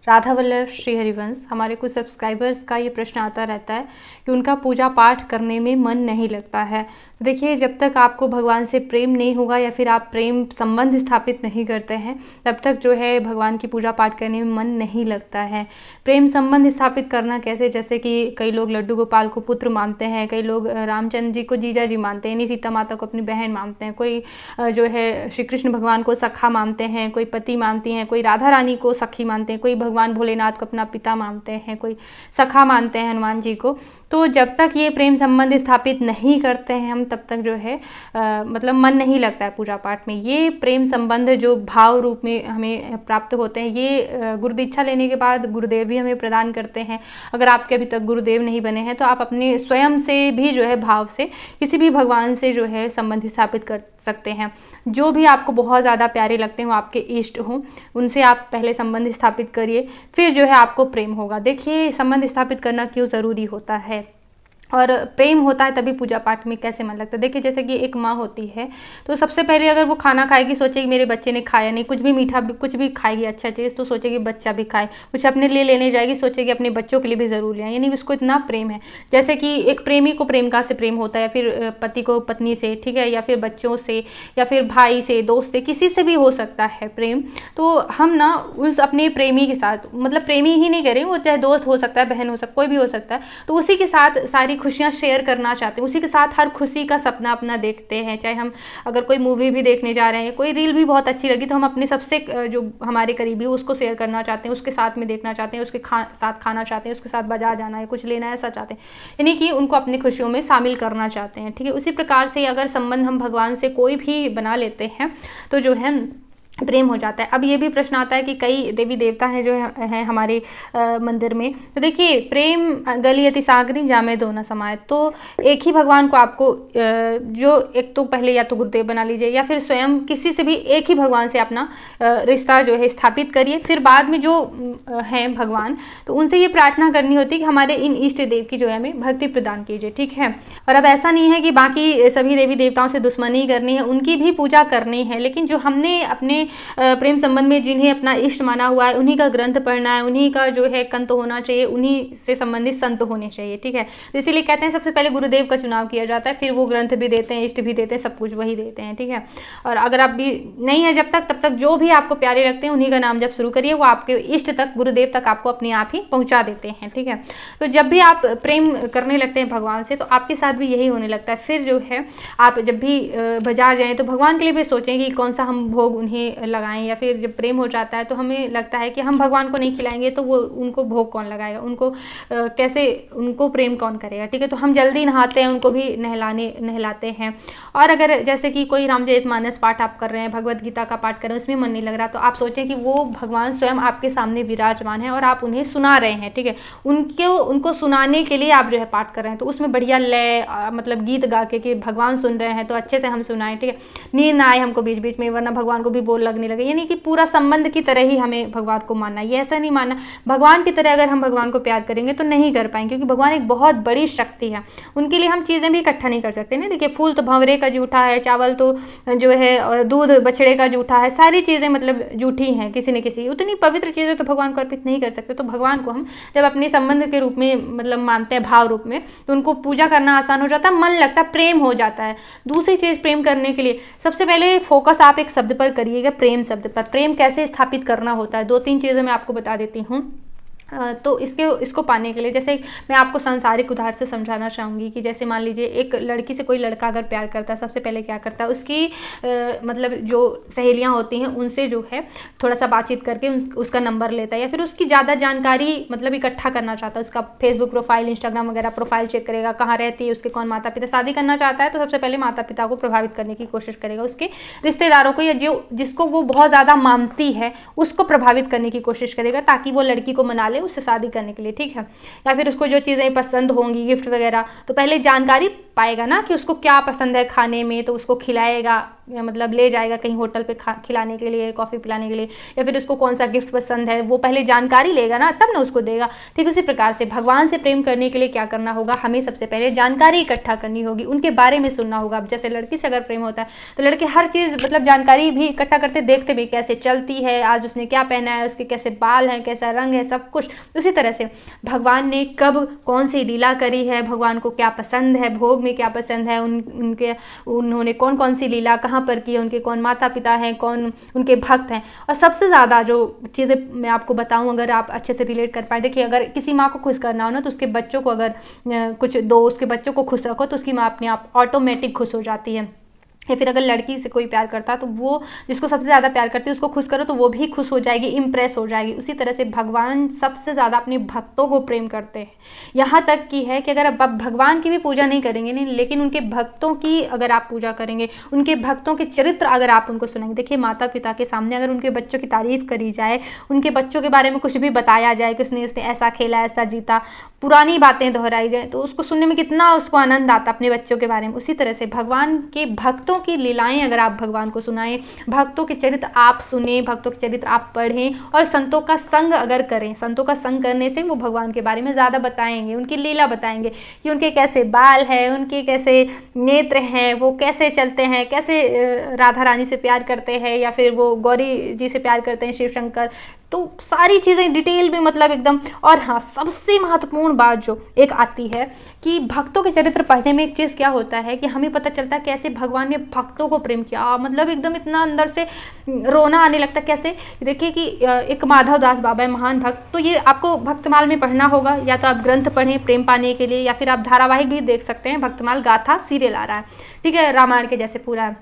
राधा वल्लभ श्री हरिवंश, हमारे कुछ सब्सक्राइबर्स का ये प्रश्न आता रहता है कि उनका पूजा पाठ करने में मन नहीं लगता है। देखिए, जब तक आपको भगवान से प्रेम नहीं होगा या फिर आप प्रेम संबंध स्थापित नहीं करते हैं, तब तक जो है भगवान की पूजा पाठ करने में मन नहीं लगता है। प्रेम संबंध स्थापित करना कैसे? जैसे कि कई लोग लड्डू गोपाल को पुत्र मानते हैं, कई लोग रामचंद्र जी को जीजा जी मानते हैं, यानी सीता माता को अपनी बहन मानते हैं, कोई जो है श्री कृष्ण भगवान को सखा मानते हैं, कोई पति मानती हैं, कोई राधा रानी को सखी मानते हैं, कोई भगवान भोलेनाथ को अपना पिता मानते हैं, कोई सखा मानते हैं हनुमान जी को। तो जब तक ये प्रेम संबंध स्थापित नहीं करते हैं हम, तब तक जो है मतलब मन नहीं लगता है पूजा पाठ में। ये प्रेम संबंध जो भाव रूप में हमें प्राप्त होते हैं, ये गुरु दीक्षा लेने के बाद गुरुदेव भी हमें प्रदान करते हैं। अगर आपके अभी तक गुरुदेव नहीं बने हैं तो आप अपने स्वयं से भी जो है भाव से किसी भी भगवान से जो है संबंध स्थापित कर सकते हैं। जो भी आपको बहुत ज़्यादा प्यारे लगते हैं, वो आपके इष्ट हों, उनसे आप पहले संबंध स्थापित करिए, फिर जो है आपको प्रेम होगा। देखिए, संबंध स्थापित करना क्यों ज़रूरी होता है और प्रेम होता है तभी पूजा पाठ में कैसे मन लगता है। देखिए, जैसे कि एक माँ होती है तो सबसे पहले अगर वो खाना खाएगी, सोचेगी मेरे बच्चे ने खाया नहीं, कुछ भी मीठा कुछ भी खाएगी अच्छा चीज़ तो सोचेगी बच्चा भी खाए, कुछ अपने लिए लेने जाएगी सोचेगी अपने बच्चों के लिए भी ज़रूर ले आए, यानी उसको इतना प्रेम है। जैसे कि एक प्रेमी को प्रेमिका से प्रेम होता है, या फिर पति को पत्नी से, ठीक है, या फिर बच्चों से, या फिर भाई से, दोस्त से, किसी से भी हो सकता है प्रेम। तो हम ना उस अपने प्रेमी के साथ, मतलब प्रेमी ही नहीं करें, वो चाहे दोस्त हो सकता है, बहन हो सकता है, कोई भी हो सकता है, तो उसी के साथ सारी खुशियाँ शेयर करना चाहते हैं, उसी के साथ हर खुशी का सपना अपना देखते हैं। चाहे हम अगर कोई मूवी भी देखने जा रहे हैं, कोई रील भी बहुत अच्छी लगी तो हम अपने सबसे जो हमारे करीबी है उसको शेयर करना चाहते हैं, उसके साथ में देखना चाहते हैं, उसके साथ खाना चाहते हैं, उसके साथ बाजार जाना है, कुछ लेना है, ऐसा चाहते हैं, यानी कि उनको अपनी खुशियों में शामिल करना चाहते हैं। ठीक है, उसी प्रकार से अगर संबंध हम भगवान से कोई भी बना लेते हैं तो जो है प्रेम हो जाता है। अब ये भी प्रश्न आता है कि कई देवी देवता हैं जो हैं हमारे मंदिर में, तो देखिए, प्रेम गली अति सागरी जामे दो न समाये। तो एक ही भगवान को आपको जो एक तो पहले या तो गुरुदेव बना लीजिए या फिर स्वयं किसी से भी एक ही भगवान से अपना रिश्ता जो है स्थापित करिए। फिर बाद में जो हैं भगवान, तो उनसे ये प्रार्थना करनी होती है कि हमारे इन इष्ट देव की जो है हमें भक्ति प्रदान कीजिए। ठीक है, और अब ऐसा नहीं है कि बाकी सभी देवी देवताओं से दुश्मनी करनी है, उनकी भी पूजा करनी है, लेकिन जो हमने अपने प्रेम संबंध में जिन्हें अपना इष्ट माना हुआ है, उन्हीं का ग्रंथ पढ़ना है, उन्हीं का जो है कंठ होना चाहिए, उन्हीं से संबंधित संत होने चाहिए। ठीक है, तो इसीलिए कहते हैं सबसे पहले गुरुदेव का चुनाव किया जाता है, फिर वो ग्रंथ भी देते हैं, इष्ट भी देते हैं, सब कुछ वही देते हैं। ठीक है, और अगर आप भी नहीं है जब तक, तब तक जो भी आपको प्यारे लगते हैं उन्हीं का नाम जब शुरू करिए, वो आपके इष्ट तक, गुरुदेव तक आपको अपने आप ही पहुंचा देते हैं। ठीक है, तो जब भी आप प्रेम करने लगते हैं भगवान से, तो आपके साथ भी यही होने लगता है। फिर जो है आप जब भी बाजार जाएं तो भगवान के लिए भी सोचें कि कौन सा हम भोग उन्हें लगाएं, या फिर जब प्रेम हो जाता है तो हमें लगता है कि हम भगवान को नहीं खिलाएंगे तो वो उनको भोग कौन लगाएगा, उनको कैसे, उनको प्रेम कौन करेगा। ठीक है, तो हम जल्दी नहाते हैं, उनको भी नहलाते हैं। और अगर जैसे कि कोई रामचरितमानस पाठ आप कर रहे हैं, भगवत गीता का पाठ कर रहे हैं, उसमें मन नहीं लग रहा, तो आप सोचें कि वो भगवान स्वयं आपके सामने विराजमान है और आप उन्हें सुना रहे हैं। ठीक है, उनको सुनाने के लिए आप जो है पाठ कर रहे हैं, तो उसमें बढ़िया लय, मतलब गीत गा के कि भगवान सुन रहे हैं तो अच्छे से हम सुनाएं। ठीक है, नींद ना आए हमको बीच बीच में, वरना भगवान को भी बोल लगने लगे, यानी कि पूरा संबंध की तरह ही हमें भगवान को मानना। ये ऐसा नहीं मानना भगवान की तरह अगर हम भगवान को प्यार करेंगे तो नहीं कर पाएंगे, क्योंकि भगवान एक बहुत बड़ी शक्ति है, उनके लिए हम चीज़ें भी इकट्ठा नहीं कर सकते ना। देखिए, फूल तो भंवरे का जूठा है, चावल तो जो है, और दूध बछड़े का जूठा है, सारी चीज़ें मतलब जूठी हैं, किसी न किसी उतनी पवित्र चीज़ें तो भगवान को अर्पित नहीं कर सकते। तो भगवान को हम जब अपने संबंध के रूप में मतलब मानते हैं, भाव रूप में, तो उनको पूजा करना आसान हो जाता है, मन लगता है, प्रेम हो जाता है। दूसरी चीज़, प्रेम करने के लिए सबसे पहले फोकस आप एक शब्द पर करिएगा, प्रेम शब्द पर। प्रेम कैसे स्थापित करना होता है, 2-3 चीज़ें मैं आपको बता देती हूँ। तो इसको पाने के लिए, जैसे मैं आपको सांसारिक उदाहरण से समझाना चाहूँगी कि जैसे मान लीजिए एक लड़की से कोई लड़का अगर प्यार करता है, सबसे पहले क्या करता है, उसकी मतलब जो सहेलियाँ होती हैं उनसे जो है थोड़ा सा बातचीत करके उसका नंबर लेता है, या फिर उसकी ज़्यादा जानकारी मतलब इकट्ठा करना चाहता है, उसका फेसबुक प्रोफाइल, इंस्टाग्राम वगैरह प्रोफाइल चेक करेगा, कहाँ रहती है, उसके कौन माता पिता। शादी करना चाहता है तो सबसे पहले माता पिता को प्रभावित करने की कोशिश करेगा, उसके रिश्तेदारों को, या जिसको वो बहुत ज़्यादा मानती है उसको प्रभावित करने की कोशिश करेगा, ताकि वो लड़की को मना उससे शादी करने के लिए। ठीक है, या फिर उसको जो चीज़ें पसंद होंगी, गिफ्ट वगैरह, तो पहले जानकारी पाएगा ना कि उसको क्या पसंद है खाने में, तो उसको खिलाएगा, मतलब ले जाएगा कहीं होटल पे खिलाने के लिए, कॉफ़ी पिलाने के लिए, या फिर उसको कौन सा गिफ्ट पसंद है वो पहले जानकारी लेगा ना, तब ना उसको देगा। ठीक उसी प्रकार से भगवान से प्रेम करने के लिए क्या करना होगा, हमें सबसे पहले जानकारी इकट्ठा करनी होगी, उनके बारे में सुनना होगा। अब जैसे लड़की से अगर प्रेम होता है तो लड़के हर चीज़ मतलब जानकारी भी इकट्ठा करते, देखते भी कैसे चलती है, आज उसने क्या पहना है, उसके कैसे बाल हैं, कैसा रंग है, सब कुछ। उसी तरह से भगवान ने कब कौन सी लीला करी है, भगवान को क्या पसंद है, भोग में क्या पसंद है, उन्होंने कौन कौन सी लीला कहाँ पर की है, उनके कौन माता पिता हैं, कौन उनके भक्त हैं। और सबसे ज़्यादा जो चीज़ें मैं आपको बताऊं, अगर आप अच्छे से रिलेट कर पाए, देखिए अगर किसी माँ को खुश करना हो ना, तो उसके बच्चों को अगर कुछ दो, उसके बच्चों को खुश रखो, तो उसकी माँ अपने आप ऑटोमेटिक खुश हो जाती है। या फिर अगर लड़की से कोई प्यार करता तो वो जिसको सबसे ज़्यादा प्यार करती है उसको खुश करो तो वो भी खुश हो जाएगी, इम्प्रेस हो जाएगी। उसी तरह से भगवान सबसे ज़्यादा अपने भक्तों को प्रेम करते हैं। यहाँ तक कि है कि अगर आप भगवान की भी पूजा नहीं करेंगे नहीं, लेकिन उनके भक्तों की अगर आप पूजा करेंगे, उनके भक्तों के चरित्र अगर आप उनको सुनेंगे, देखिए माता पिता के सामने अगर उनके बच्चों की तारीफ करी जाए, उनके बच्चों के बारे में कुछ भी बताया जाए कि उसने ऐसा खेला, ऐसा जीता, पुरानी बातें दोहराई जाए, तो उसको सुनने में कितना उसको आनंद आता अपने बच्चों के बारे में। उसी तरह से भगवान के भक्तों की लीलाएं अगर आप भगवान को सुनाएं, भक्तों के चरित्र आप सुने, भक्तों के चरित्र आप पढ़ें और संतों का संग अगर करें, संतों का संग करने से वो भगवान के बारे में ज़्यादा बताएंगे, उनकी लीला बताएंगे कि उनके कैसे बाल हैं, उनके कैसे नेत्र हैं, वो कैसे चलते हैं, कैसे राधा रानी से प्यार करते हैं, या फिर वो गौरी जी से प्यार करते हैं, शिव शंकर, तो सारी चीज़ें डिटेल में मतलब एकदम। और हाँ, सबसे महत्वपूर्ण बात जो एक आती है कि भक्तों के चरित्र पढ़ने में एक चीज़ क्या होता है कि हमें पता चलता है कैसे भगवान ने भक्तों को प्रेम किया, मतलब एकदम इतना अंदर से रोना आने लगता है। कैसे, देखिए कि एक माधव दास बाबा है, महान भक्त, तो ये आपको भक्तमाल में पढ़ना होगा, या तो आप ग्रंथ पढ़ें प्रेम पाने के लिए, या फिर आप धारावाहिक भी देख सकते हैं, भक्तमाल गाथा सीरियल आ रहा है, ठीक है, रामायण के जैसे पूरा।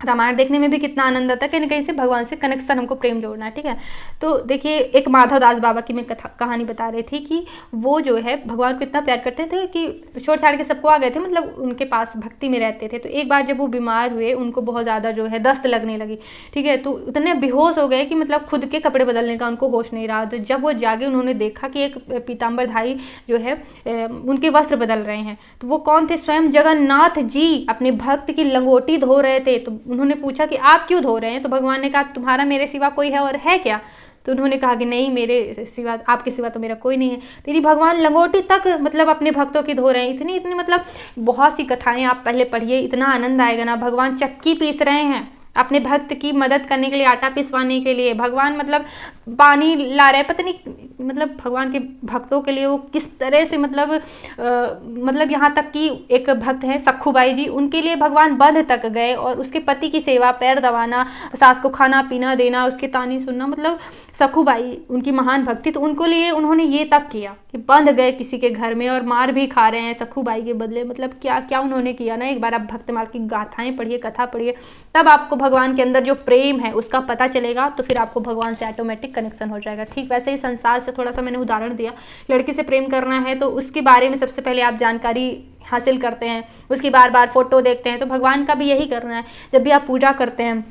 रामायण देखने में भी कितना आनंद आता है, कहीं ना कहीं से भगवान से कनेक्शन, हमको प्रेम जोड़ना है, ठीक है। तो देखिए एक माधव दास बाबा की मैं कहानी बता रही थी कि वो जो है भगवान को इतना प्यार करते थे कि छोड़ छाड़ के सबको आ गए थे, मतलब उनके पास भक्ति में रहते थे। तो एक बार जब वो बीमार हुए, उनको बहुत ज़्यादा जो है दस्त लगने लगी, ठीक है, तो इतने बेहोश हो गए कि मतलब खुद के कपड़े बदलने का उनको होश नहीं रहा। तो जब वो जागे, उन्होंने देखा कि एक पीताम्बरधारी जो है उनके वस्त्र बदल रहे हैं। तो वो कौन थे? स्वयं जगन्नाथ जी अपने भक्त की लंगोटी धो रहे थे। तो उन्होंने पूछा कि आप क्यों धो रहे हैं? तो भगवान ने कहा तुम्हारा मेरे सिवा कोई है और है क्या? तो उन्होंने कहा कि नहीं, मेरे सिवा, आपके सिवा तो मेरा कोई नहीं है। तेरी भगवान लंगोटी तक मतलब अपने भक्तों की धो रहे हैं। इतनी इतनी मतलब बहुत सी कथाएं आप पहले पढ़िए, इतना आनंद आएगा ना। भगवान चक्की पीस रहे हैं अपने भक्त की मदद करने के लिए, आटा पिसवाने के लिए। भगवान मतलब पानी ला रहे हैं, पता नहीं मतलब भगवान के भक्तों के लिए वो किस तरह से मतलब यहाँ तक कि एक भक्त है सखूबाई जी, उनके लिए भगवान बंध तक गए और उसके पति की सेवा, पैर दबाना, सास को खाना पीना देना, उसके तानी सुनना, मतलब सखूबाई उनकी महान भक्ति, तो उनको लिए उन्होंने ये तक किया कि बंध गए किसी के घर में और मार भी खा रहे हैं सखूबाई के बदले। मतलब क्या क्या उन्होंने किया ना। एक बार आप भक्तमाल की गाथाएं पढ़िए, कथा पढ़िए, तब आपको भगवान के अंदर जो प्रेम है उसका पता चलेगा, तो फिर आपको भगवान से ऑटोमेटिक कनेक्शन हो जाएगा। ठीक वैसे ही संसार से थोड़ा सा मैंने उदाहरण दिया, लड़की से प्रेम करना है तो उसके बारे में सबसे पहले आप जानकारी हासिल करते हैं, उसकी बार बार फोटो देखते हैं। तो भगवान का भी यही करना है। जब भी आप पूजा करते हैं,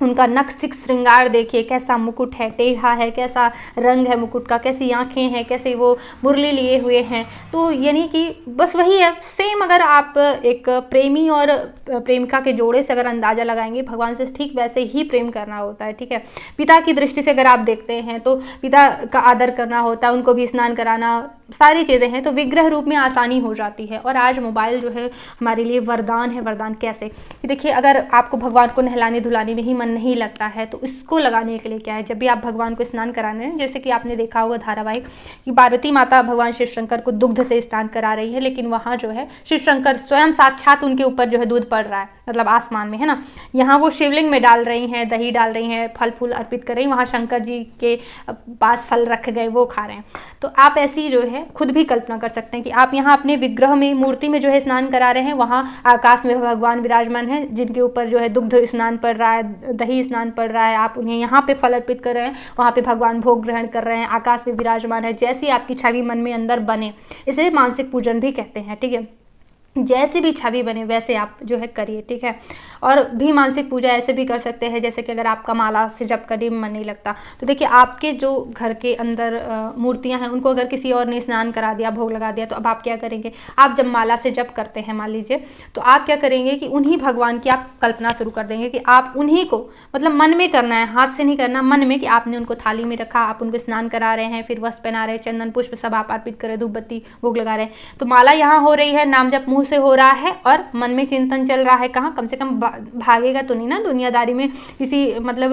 उनका नक्सिक श्रृंगार देखिए, कैसा मुकुट है, टेढ़ा है, कैसा रंग है मुकुट का, कैसी आंखें हैं, कैसे वो मुरली लिए हुए हैं। तो यानी कि बस वही है सेम। अगर आप एक प्रेमी और प्रेमिका के जोड़े से अगर अंदाज़ा लगाएंगे, भगवान से ठीक वैसे ही प्रेम करना होता है, ठीक है। पिता की दृष्टि से अगर आप देखते हैं तो पिता का आदर करना होता है, उनको भी स्नान कराना, सारी चीज़ें हैं, तो विग्रह रूप में आसानी हो जाती है। और आज मोबाइल जो है हमारे लिए वरदान है। वरदान कैसे कि देखिए, अगर आपको भगवान को नहलाने धुलाने में ही मन नहीं लगता है तो इसको लगाने के लिए क्या है, जब भी आप भगवान को स्नान कराने हैं, जैसे कि आपने देखा होगा धारावाहिक कि पार्वती माता भगवान शिव शंकर को दुग्ध से स्नान करा रही है, लेकिन वहाँ जो है शिव शंकर स्वयं साक्षात उनके ऊपर जो है दूध पड़ रहा है, मतलब आसमान में, है ना। यहाँ वो शिवलिंग में डाल रही हैं, दही डाल रही हैं, फल फूल अर्पित कर रही हैं, वहाँ शंकर जी के पास फल रख गए, वो खा रहे हैं। तो आप ऐसी जो है खुद भी कल्पना कर सकते हैं कि आप यहाँ अपने विग्रह में, मूर्ति में जो है स्नान करा रहे हैं, वहाँ आकाश में भगवान विराजमान है जिनके ऊपर जो है दुग्ध स्नान पड़ रहा है, दही स्नान पड़ रहा है, आप उन्हें यहाँ पे फल अर्पित कर रहे हैं, वहाँ पे भगवान भोग ग्रहण कर रहे हैं, आकाश में विराजमान है। जैसी आपकी छवि मन में अंदर बने, इसे मानसिक पूजन भी कहते हैं, ठीक है। जैसी भी छवि बने वैसे आप जो है करिए, ठीक है। और भी मानसिक पूजा ऐसे भी कर सकते हैं, जैसे कि अगर आपका माला से जप करने में मन नहीं लगता तो देखिए आपके जो घर के अंदर मूर्तियां हैं उनको अगर किसी और ने स्नान करा दिया, भोग लगा दिया, तो अब आप क्या करेंगे, आप जब माला से जप करते हैं मान लीजिए, तो आप क्या करेंगे कि उन्हीं भगवान की आप कल्पना शुरू कर देंगे कि आप उन्हीं को मतलब मन में करना है, हाथ से नहीं करना, मन में कि आपने उनको थाली में रखा, आप उनको स्नान करा रहे हैं, फिर वस्त्र पहना रहे हैं, चंदन पुष्प सब आप अर्पित करें, धूप बत्ती भोग लगा रहे हैं। तो माला यहाँ हो रही है, नाम जप मुंह से हो रहा है और मन में चिंतन चल रहा है, कहाँ, कम से कम भागेगा तो नहीं ना दुनियादारी में, किसी मतलब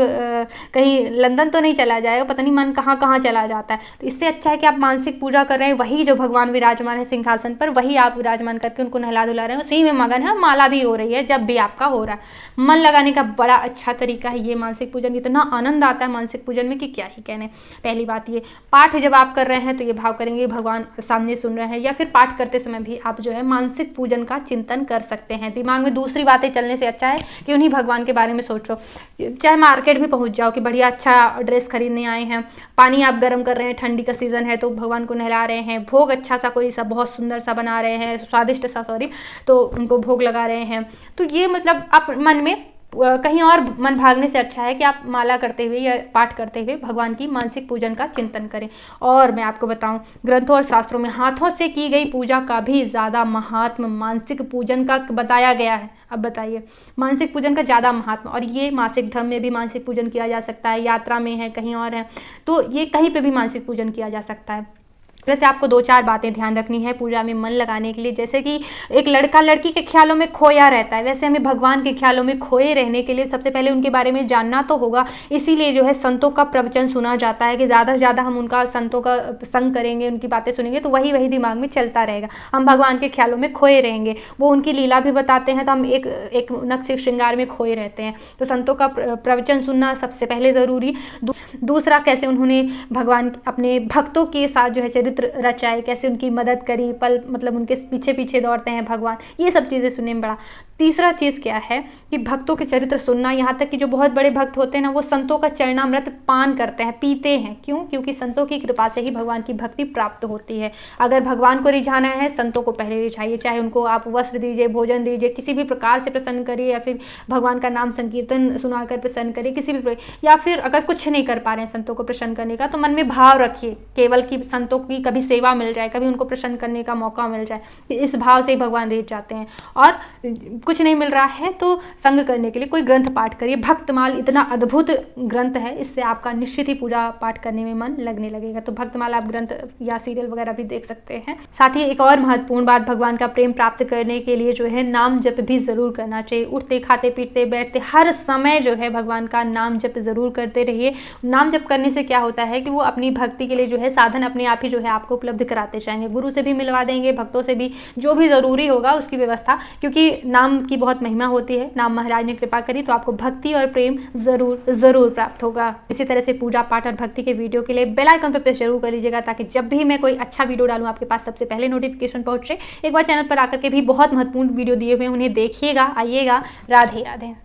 कहीं लंदन तो नहीं चला जाएगा, पता नहीं मन कहाँ कहाँ चला जाता है। तो इससे अच्छा है कि आप मानसिक पूजा कर रहे हैं, वही जो भगवान विराजमान है सिंहासन पर, वही आप विराजमान करके उनको नहला धुला रहे हैं, उसी में मगन है, माला भी हो रही है, जब भी आपका हो रहा है। मन लगाने का बड़ा अच्छा तरीका है ये मानसिक पूजन, इतना आनंद आता है मानसिक पूजन में कि क्या ही कहने। पहली बात ये, पाठ जब आप कर रहे हैं तो ये भाव करेंगे भगवान सामने सुन रहे हैं, या फिर पाठ करते समय भी आप जो है मानसिक पूजन का चिंतन कर सकते हैं। दिमाग में दूसरी बातें चलने से अच्छा है कि उन्हीं भगवान के बारे में सोचो। चाहे मार्केट भी पहुंच जाओ कि बढ़िया अच्छा ड्रेस खरीदने आए हैं, पानी आप गर्म कर रहे हैं, ठंडी का सीजन है तो भगवान को नहला रहे हैं, भोग अच्छा सा कोई सा बहुत सुंदर सा बना रहे हैं, स्वादिष्ट सा सॉरी, तो उनको भोग लगा रहे हैं। तो ये मतलब आप मन में कहीं और मन भागने से अच्छा है कि आप माला करते हुए या पाठ करते हुए भगवान की मानसिक पूजन का चिंतन करें। और मैं आपको बताऊं, ग्रंथों और शास्त्रों में हाथों से की गई पूजा का भी ज़्यादा महात्म मानसिक पूजन का बताया गया है। अब बताइए, मानसिक पूजन का ज़्यादा महात्मा, और ये मासिक धर्म में भी मानसिक पूजन किया जा सकता है, यात्रा में है, कहीं और है, तो ये कहीं पे भी मानसिक पूजन किया जा सकता है। वैसे आपको 2-4 बातें ध्यान रखनी है पूजा में मन लगाने के लिए। जैसे कि एक लड़का लड़की के ख्यालों में खोया रहता है, वैसे हमें भगवान के ख्यालों में खोए रहने के लिए सबसे पहले उनके बारे में जानना तो होगा। इसीलिए जो है संतों का प्रवचन सुना जाता है कि ज़्यादा से ज़्यादा हम उनका संतों का संग करेंगे, उनकी बातें सुनेंगे तो वही वही दिमाग में चलता रहेगा, हम भगवान के ख्यालों में खोए रहेंगे। वो उनकी लीला भी बताते हैं तो हम एक नक्श श्रृंगार में खोए रहते हैं। तो संतों का प्रवचन सुनना सबसे पहले ज़रूरी। दूसरा, कैसे उन्होंने भगवान अपने भक्तों के साथ जो है चरित्र रचाए, कैसे उनकी मदद करी, पल मतलब उनके पीछे पीछे दौड़ते हैं भगवान, ये सब चीज़ें सुनने में बड़ा। तीसरा चीज़ क्या है कि भक्तों के चरित्र सुनना, यहाँ तक कि जो बहुत बड़े भक्त होते हैं ना वो संतों का चरणामृत पान करते हैं, पीते हैं। क्यों? क्योंकि संतों की कृपा से ही भगवान की भक्ति प्राप्त होती है। अगर भगवान को रिझाना है, संतों को पहले रिझाइए, चाहे उनको आप वस्त्र दीजिए, भोजन दीजिए, किसी भी प्रकार से प्रसन्न करिए, या फिर भगवान का नाम संकीर्तन सुनाकर प्रसन्न करिए, किसी भी, या फिर अगर कुछ नहीं कर पा रहे हैं संतों को प्रसन्न करने का, तो मन में भाव रखिए केवल कि संतों की कभी सेवा मिल जाए, कभी उनको प्रसन्न करने का मौका मिल जाए। इस भाव से ही भगवान रिझ जाते हैं। और कुछ नहीं मिल रहा है तो संग करने के लिए कोई ग्रंथ पाठ करिए। भक्तमाल इतना अद्भुत ग्रंथ है, इससे आपका निश्चित ही पूजा पाठ करने में मन लगने लगेगा। तो भक्तमाल आप ग्रंथ या सीरियल वगैरह भी देख सकते हैं। साथ ही एक और महत्वपूर्ण बात, भगवान का प्रेम प्राप्त करने के लिए जो है नाम जप भी जरूर करना चाहिए। उठते, खाते, पीटते, बैठते हर समय जो है भगवान का नाम जप जरूर करते रहिए। नाम जप करने से क्या होता है कि वो अपनी भक्ति के लिए जो है साधन अपने आप ही जो है आपको उपलब्ध कराते जाएंगे। गुरु से भी मिलवा देंगे, भक्तों से भी, जो भी जरूरी होगा उसकी व्यवस्था, क्योंकि नाम की बहुत महिमा होती है। नाम महाराज ने कृपा करी तो आपको भक्ति और प्रेम जरूर प्राप्त होगा। इसी तरह से पूजा पाठ और भक्ति के वीडियो के लिए बेल आइकन पर प्रेस जरूर कर लीजिएगा, ताकि जब भी मैं कोई अच्छा वीडियो डालूं आपके पास सबसे पहले नोटिफिकेशन पहुंचे। एक बार चैनल पर आकर के भी बहुत महत्वपूर्ण वीडियो दिए हुए हैं, उन्हें देखिएगा, आइएगा। राधे राधे।